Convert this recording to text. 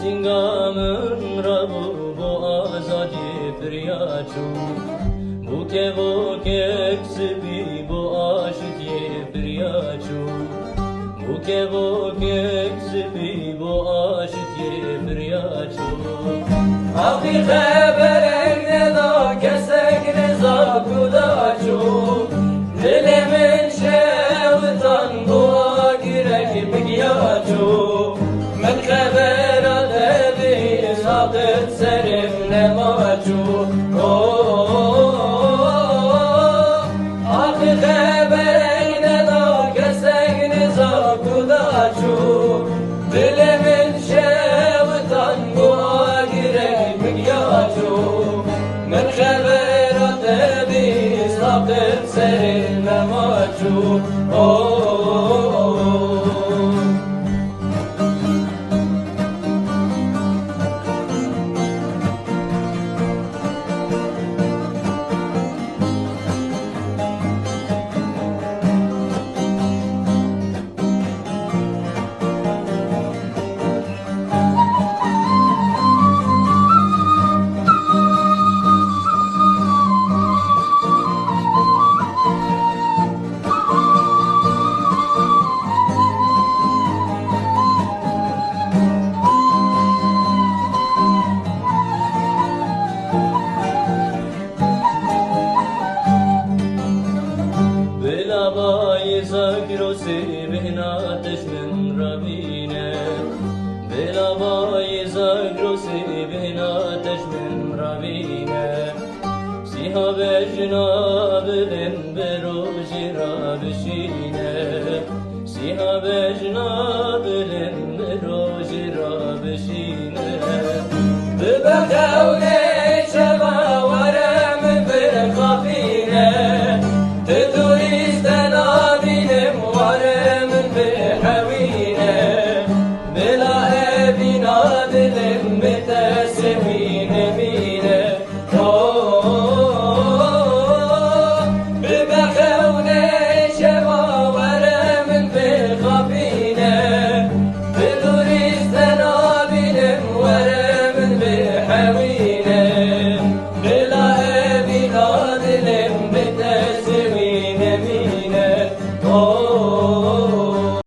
Singamın rabu bu azadi firyaçu Bu kevo keksibi bu aşık firyaçu Bu kevo keksibi bu aşık firyaçu Akı haberek ne da kesek ne zakudaçu Dilimin şevtan dua girek bigyaçu Men haber adebi sakıt serim ne maçu Akı haberek ne da kesek ne zakudaçu Dilimin şevtan dua girek bigyaçu Men haber adebi sakıt serim ne maçu Zakirosi bihna teşmin rabine Belabayi zakirosi bihna teşmin rabine Siha bejna bilim beroji rabişine Siha bejna bilim beroji rabişine Bibekevne şeva varem bir kafine Have